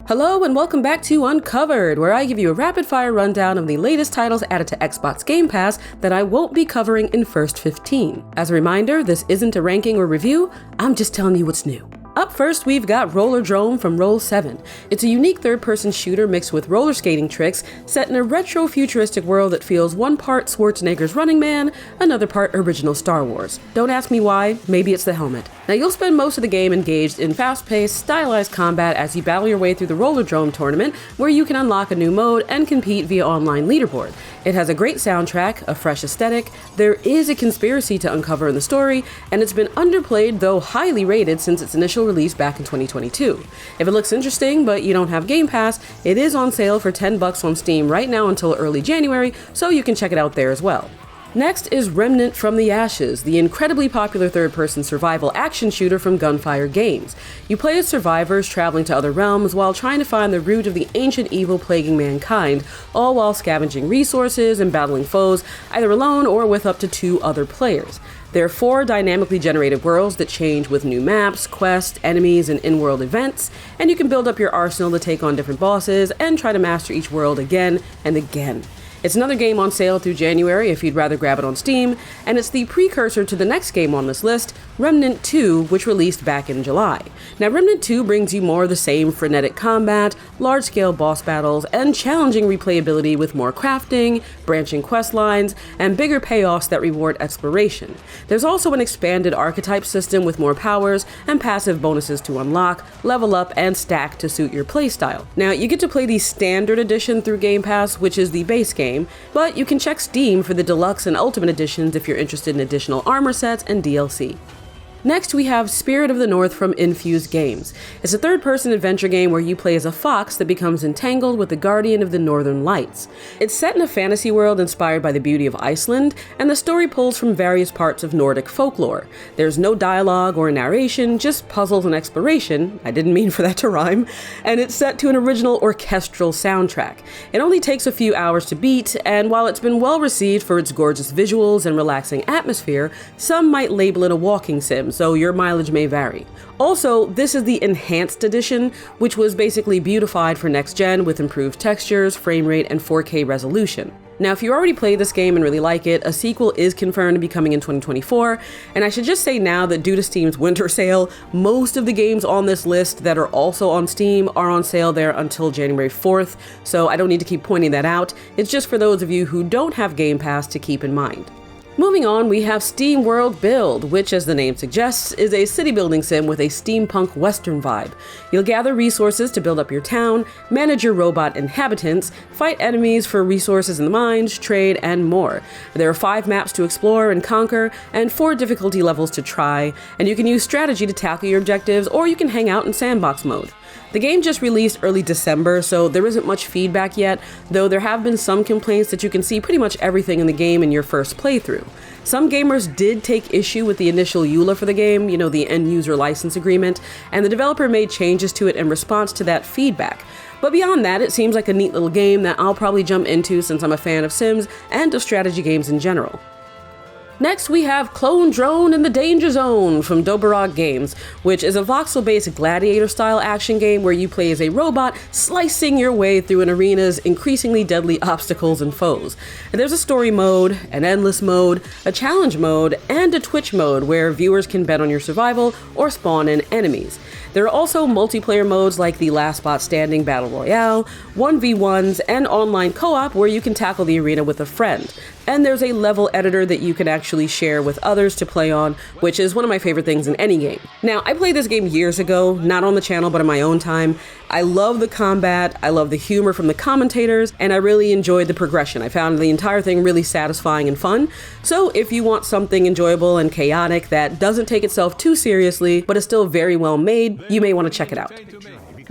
Hello and welcome back to Uncovered, where I give you a rapid-fire rundown of the latest titles added to Xbox Game Pass that I won't be covering in First 15. As a reminder, this isn't a ranking or review, I'm just telling you what's new. Up first, we've got Rollerdrome from Roll7. It's a unique third-person shooter mixed with roller skating tricks set in a retro-futuristic world that feels one part Schwarzenegger's Running Man, another part original Star Wars. Don't ask me why, maybe it's the helmet. Now you'll spend most of the game engaged in fast-paced, stylized combat as you battle your way through the Rollerdrome tournament, where you can unlock a new mode and compete via online leaderboard. It has a great soundtrack, a fresh aesthetic, there is a conspiracy to uncover in the story, and it's been underplayed though highly rated since its initial release back in 2022. If it looks interesting but you don't have Game Pass, it is on sale for $10 on Steam right now until early January, so you can check it out there as well. Next is Remnant from the Ashes, the incredibly popular third-person survival action shooter from Gunfire Games. You play as survivors traveling to other realms while trying to find the root of the ancient evil plaguing mankind, all while scavenging resources and battling foes, either alone or with up to 2 other players. There are 4 dynamically generated worlds that change with new maps, quests, enemies, and in-world events, and you can build up your arsenal to take on different bosses and try to master each world again and again. It's another game on sale through January if you'd rather grab it on Steam, and it's the precursor to the next game on this list, Remnant 2, which released back in July. Now, Remnant 2 brings you more of the same frenetic combat, large-scale boss battles, and challenging replayability with more crafting, branching quest lines, and bigger payoffs that reward exploration. There's also an expanded archetype system with more powers and passive bonuses to unlock, level up, and stack to suit your playstyle. Now, you get to play the Standard Edition through Game Pass, which is the base game, but you can check Steam for the Deluxe and Ultimate Editions if you're interested in additional armor sets and DLC. Next, we have Spirit of the North from Infused Games. It's a third-person adventure game where you play as a fox that becomes entangled with the guardian of the Northern Lights. It's set in a fantasy world inspired by the beauty of Iceland, and the story pulls from various parts of Nordic folklore. There's no dialogue or narration, just puzzles and exploration, I didn't mean for that to rhyme, and it's set to an original orchestral soundtrack. It only takes a few hours to beat, and while it's been well received for its gorgeous visuals and relaxing atmosphere, some might label it a walking sim, so your mileage may vary. Also, this is the Enhanced Edition, which was basically beautified for next gen with improved textures, frame rate, and 4K resolution. Now, if you already played this game and really like it, a sequel is confirmed to be coming in 2024, and I should just say now that due to Steam's winter sale, most of the games on this list that are also on Steam are on sale there until January 4th, so I don't need to keep pointing that out. It's just for those of you who don't have Game Pass to keep in mind. Moving on, we have Steam World Build, which, as the name suggests, is a city building sim with a steampunk western vibe. You'll gather resources to build up your town, manage your robot inhabitants, fight enemies for resources in the mines, trade, and more. There are 5 maps to explore and conquer, and 4 difficulty levels to try, and you can use strategy to tackle your objectives, or you can hang out in sandbox mode. The game just released early December, so there isn't much feedback yet, though there have been some complaints that you can see pretty much everything in the game in your first playthrough. Some gamers did take issue with the initial EULA for the game, the end user license agreement, and the developer made changes to it in response to that feedback. But beyond that, it seems like a neat little game that I'll probably jump into since I'm a fan of Sims and of strategy games in general. Next, we have Clone Drone in the Danger Zone from Doborog Games, which is a voxel-based gladiator-style action game where you play as a robot slicing your way through an arena's increasingly deadly obstacles and foes. And there's a story mode, an endless mode, a challenge mode, and a Twitch mode where viewers can bet on your survival or spawn in enemies. There are also multiplayer modes like the Last Spot Standing Battle Royale, 1v1s, and online co-op where you can tackle the arena with a friend. And there's a level editor that you can actually share with others to play on, which is one of my favorite things in any game. Now, I played this game years ago, not on the channel, but in my own time. I love the combat, I love the humor from the commentators, and I really enjoyed the progression. I found the entire thing really satisfying and fun. So if you want something enjoyable and chaotic that doesn't take itself too seriously, but is still very well made, you may want to check it out.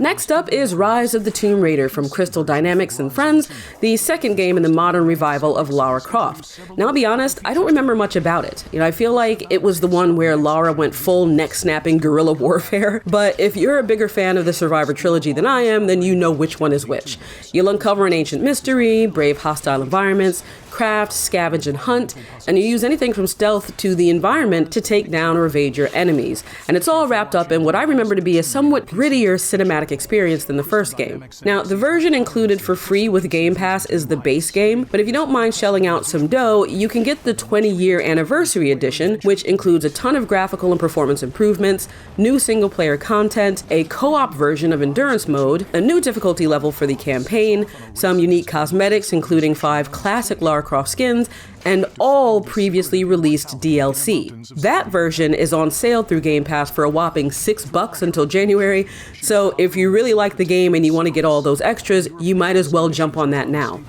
Next up is Rise of the Tomb Raider from Crystal Dynamics and Friends, the second game in the modern revival of Lara Croft. Now, I'll be honest, I don't remember much about it. I feel like it was the one where Lara went full neck-snapping guerrilla warfare, but if you're a bigger fan of the Survivor trilogy than I am, then you know which one is which. You'll uncover an ancient mystery, brave hostile environments, craft, scavenge, and hunt, and you use anything from stealth to the environment to take down or evade your enemies. And it's all wrapped up in what I remember to be a somewhat grittier cinematic experience than the first game. Now, the version included for free with Game Pass is the base game, but if you don't mind shelling out some dough, you can get the 20-year anniversary edition, which includes a ton of graphical and performance improvements, new single-player content, a co-op version of Endurance Mode, a new difficulty level for the campaign, some unique cosmetics including 5 classic Lara Croft skins, and all previously released DLC. That version is on sale through Game Pass for a whopping $6 until January, so if you really like the game and you want to get all those extras, you might as well jump on that now.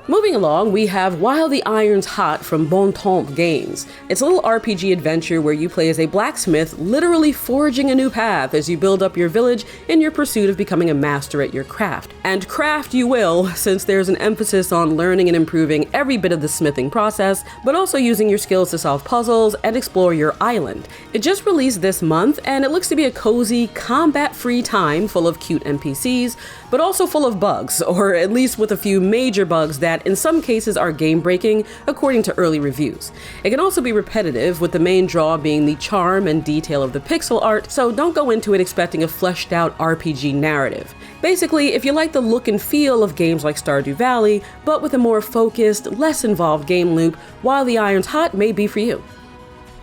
Moving along, we have While the Iron's Hot from Bon Temps Games. It's a little RPG adventure where you play as a blacksmith, literally forging a new path as you build up your village in your pursuit of becoming a master at your craft. And craft you will, since there's an emphasis on learning and improving every bit of the smithing process, but also using your skills to solve puzzles and explore your island. It just released this month, and it looks to be a cozy, combat-free time full of cute NPCs, but also full of bugs, or at least with a few major bugs that in some cases are game-breaking, according to early reviews. It can also be repetitive, with the main draw being the charm and detail of the pixel art, so don't go into it expecting a fleshed-out RPG narrative. Basically, if you like the look and feel of games like Stardew Valley, but with a more focused, less involved game loop, While the Iron's Hot may be for you.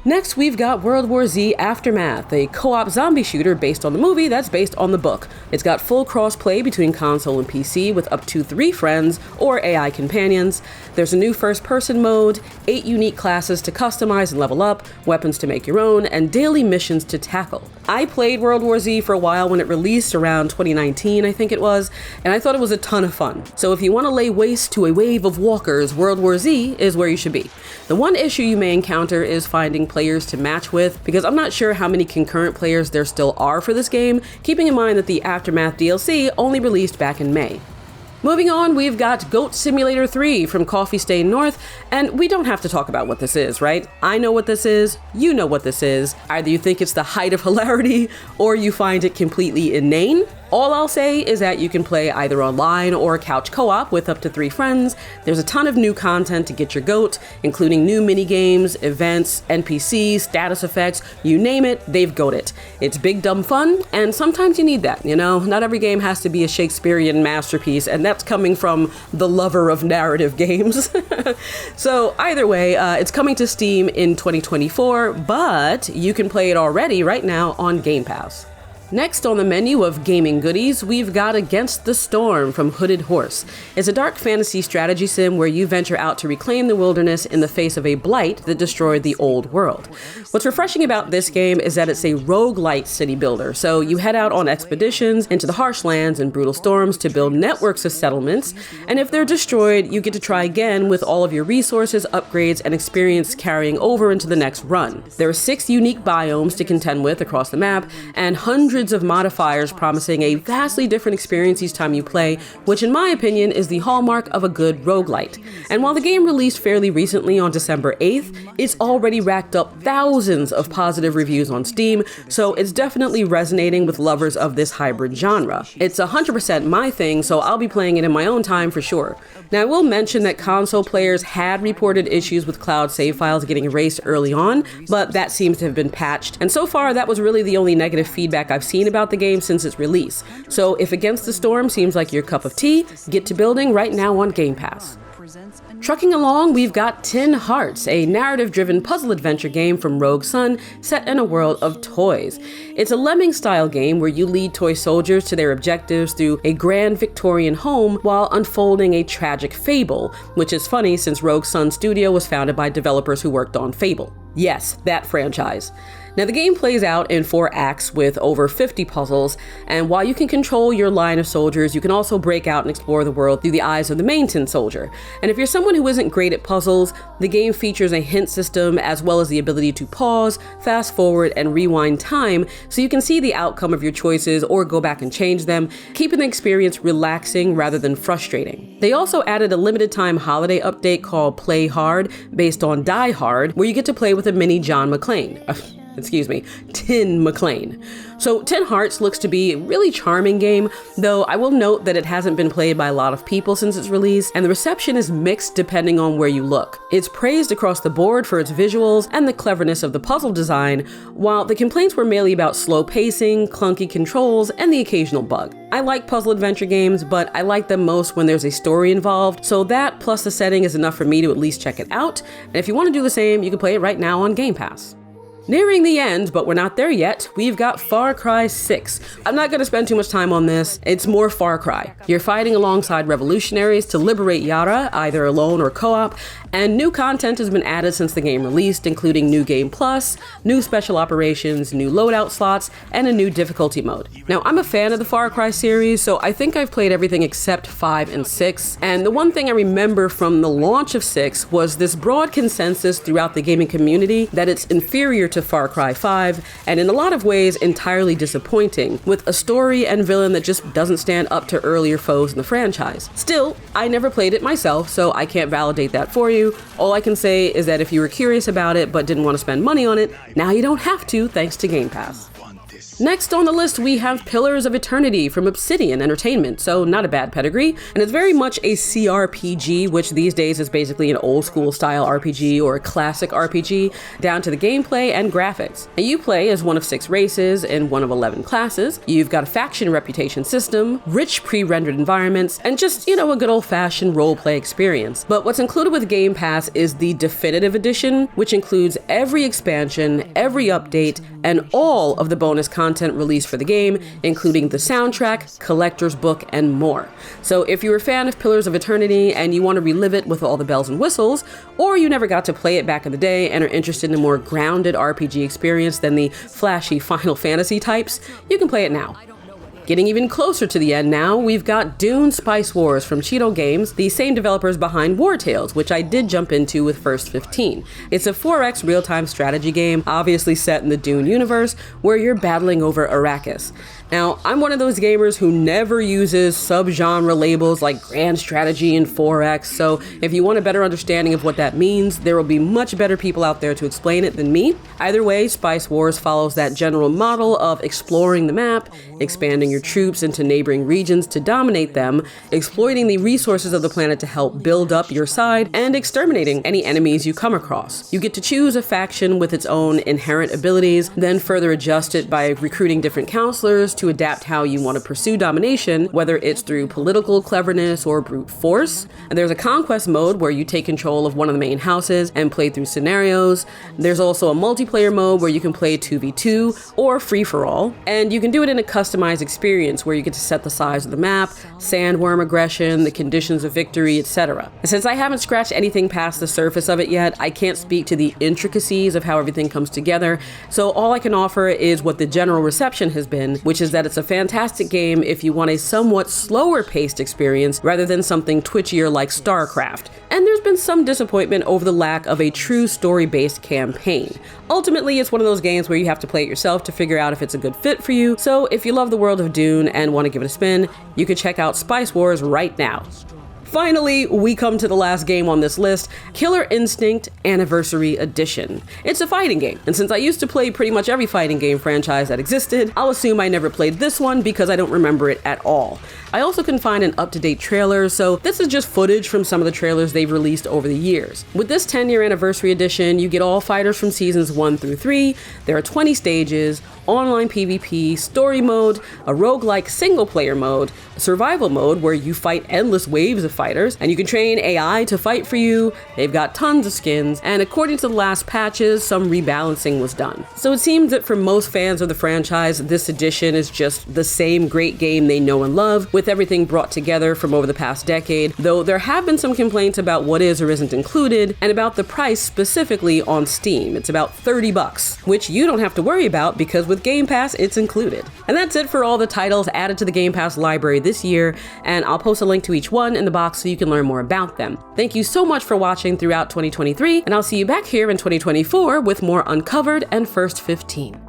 Next, we've got World War Z Aftermath, a co-op zombie shooter based on the movie that's based on the book. It's got full cross-play between console and PC with up to 3 friends or AI companions. There's a new first-person mode, 8 unique classes to customize and level up, weapons to make your own, and daily missions to tackle. I played World War Z for a while when it released around 2019, I think it was, and I thought it was a ton of fun. So if you want to lay waste to a wave of walkers, World War Z is where you should be. The one issue you may encounter is finding players to match with, because I'm not sure how many concurrent players there still are for this game, keeping in mind that the Aftermath DLC only released back in May. Moving on, we've got Goat Simulator 3 from Coffee Stain North, and we don't have to talk about what this is, right? I know what this is, you know what this is. Either you think it's the height of hilarity, or you find it completely inane. All I'll say is that you can play either online or couch co-op with up to 3 friends. There's a ton of new content to get your goat, including new mini-games, events, NPCs, status effects, you name it, they've got it. It's big dumb fun, and sometimes you need that, you know? Not every game has to be a Shakespearean masterpiece, and that's coming from the lover of narrative games. So either way, it's coming to Steam in 2024, but you can play it already right now on Game Pass. Next on the menu of gaming goodies, we've got Against the Storm from Hooded Horse. It's a dark fantasy strategy sim where you venture out to reclaim the wilderness in the face of a blight that destroyed the old world. What's refreshing about this game is that it's a roguelite city builder, so you head out on expeditions into the harsh lands and brutal storms to build networks of settlements, and if they're destroyed, you get to try again with all of your resources, upgrades, and experience carrying over into the next run. There are 6 unique biomes to contend with across the map, and hundreds of modifiers promising a vastly different experience each time you play, which in my opinion is the hallmark of a good roguelite. And while the game released fairly recently on December 8th, it's already racked up thousands of positive reviews on Steam, so it's definitely resonating with lovers of this hybrid genre. It's 100% my thing, so I'll be playing it in my own time for sure. Now I will mention that console players had reported issues with cloud save files getting erased early on, but that seems to have been patched, and so far that was really the only negative feedback I've seen about the game since its release. So if Against the Storm seems like your cup of tea, get to building right now on Game Pass. Trucking along, we've got Tin Hearts, a narrative-driven puzzle adventure game from Rogue Sun set in a world of toys. It's a Lemming-style game where you lead toy soldiers to their objectives through a grand Victorian home while unfolding a tragic fable, which is funny since Rogue Sun Studio was founded by developers who worked on Fable. Yes, that franchise. Now the game plays out in 4 acts with over 50 puzzles, and while you can control your line of soldiers, you can also break out and explore the world through the eyes of the main tin soldier. And if you're someone who isn't great at puzzles, the game features a hint system as well as the ability to pause, fast forward, and rewind time so you can see the outcome of your choices or go back and change them, keeping the experience relaxing rather than frustrating. They also added a limited time holiday update called Play Hard based on Die Hard, where you get to play with a mini John McClane. Tin McLean. So Tin Hearts looks to be a really charming game, though I will note that it hasn't been played by a lot of people since its release, and the reception is mixed depending on where you look. It's praised across the board for its visuals and the cleverness of the puzzle design, while the complaints were mainly about slow pacing, clunky controls, and the occasional bug. I like puzzle adventure games, but I like them most when there's a story involved, so that plus the setting is enough for me to at least check it out, and if you want to do the same, you can play it right now on Game Pass. Nearing the end, but we're not there yet, we've got Far Cry 6. I'm not going to spend too much time on this, it's more Far Cry. You're fighting alongside revolutionaries to liberate Yara, either alone or co-op, and new content has been added since the game released, including New Game Plus, new special operations, new loadout slots, and a new difficulty mode. Now, I'm a fan of the Far Cry series, so I think I've played everything except 5 and 6, and the one thing I remember from the launch of 6 was this broad consensus throughout the gaming community that it's inferior to Far Cry 5, and in a lot of ways entirely disappointing, with a story and villain that just doesn't stand up to earlier foes in the franchise. Still, I never played it myself, so I can't validate that for you. All I can say is that if you were curious about it but didn't want to spend money on it, now you don't have to thanks to Game Pass. Next on the list, we have Pillars of Eternity from Obsidian Entertainment, so not a bad pedigree, and it's very much a CRPG, which these days is basically an old school style RPG or a classic RPG, down to the gameplay and graphics. Now, you play as one of 6 races in one of 11 classes, you've got a faction reputation system, rich pre-rendered environments, and just, a good old-fashioned roleplay experience. But what's included with Game Pass is the Definitive Edition, which includes every expansion, every update, and all of the bonus content released for the game, including the soundtrack, collector's book, and more. So if you're a fan of Pillars of Eternity and you want to relive it with all the bells and whistles, or you never got to play it back in the day and are interested in a more grounded RPG experience than the flashy Final Fantasy types, you can play it now. Getting even closer to the end now, we've got Dune Spice Wars from Cheeto Games, the same developers behind War Tales, which I did jump into with First 15. It's a 4X real-time strategy game, obviously set in the Dune universe, where you're battling over Arrakis. Now, I'm one of those gamers who never uses subgenre labels like Grand Strategy and 4X, so if you want a better understanding of what that means, there will be much better people out there to explain it than me. Either way, Spice Wars follows that general model of exploring the map, expanding your troops into neighboring regions to dominate them, exploiting the resources of the planet to help build up your side, and exterminating any enemies you come across. You get to choose a faction with its own inherent abilities, then further adjust it by recruiting different counselors to adapt how you want to pursue domination, whether it's through political cleverness or brute force. And there's a conquest mode where you take control of one of the main houses and play through scenarios. There's also a multiplayer mode where you can play 2v2 or free-for-all, and you can do it in a customized experience where you get to set the size of the map, sandworm aggression, the conditions of victory, etc. And since I haven't scratched anything past the surface of it yet, I can't speak to the intricacies of how everything comes together, so all I can offer is what the general reception has been, which is that it's a fantastic game if you want a somewhat slower paced experience rather than something twitchier like StarCraft. And there's been some disappointment over the lack of a true story-based campaign. Ultimately, it's one of those games where you have to play it yourself to figure out if it's a good fit for you, so if you love the world of Dune and want to give it a spin, you can check out Spice Wars right now. Finally, we come to the last game on this list, Killer Instinct Anniversary Edition. It's a fighting game, and since I used to play pretty much every fighting game franchise that existed, I'll assume I never played this one because I don't remember it at all. I also couldn't find an up-to-date trailer, so this is just footage from some of the trailers they've released over the years. With this 10-year anniversary edition, you get all fighters from seasons 1 through 3, there are 20 stages, online PvP, story mode, a roguelike single-player mode, a survival mode where you fight endless waves of fighters, and you can train AI to fight for you. They've got tons of skins, and according to the last patches, some rebalancing was done. So it seems that for most fans of the franchise, this edition is just the same great game they know and love, with everything brought together from over the past decade, though there have been some complaints about what is or isn't included, and about the price specifically on Steam. It's about $30, which you don't have to worry about because with Game Pass, it's included. And that's it for all the titles added to the Game Pass library this year, and I'll post a link to each one in the box so you can learn more about them. Thank you so much for watching throughout 2023, and I'll see you back here in 2024 with more Uncovered and First 15.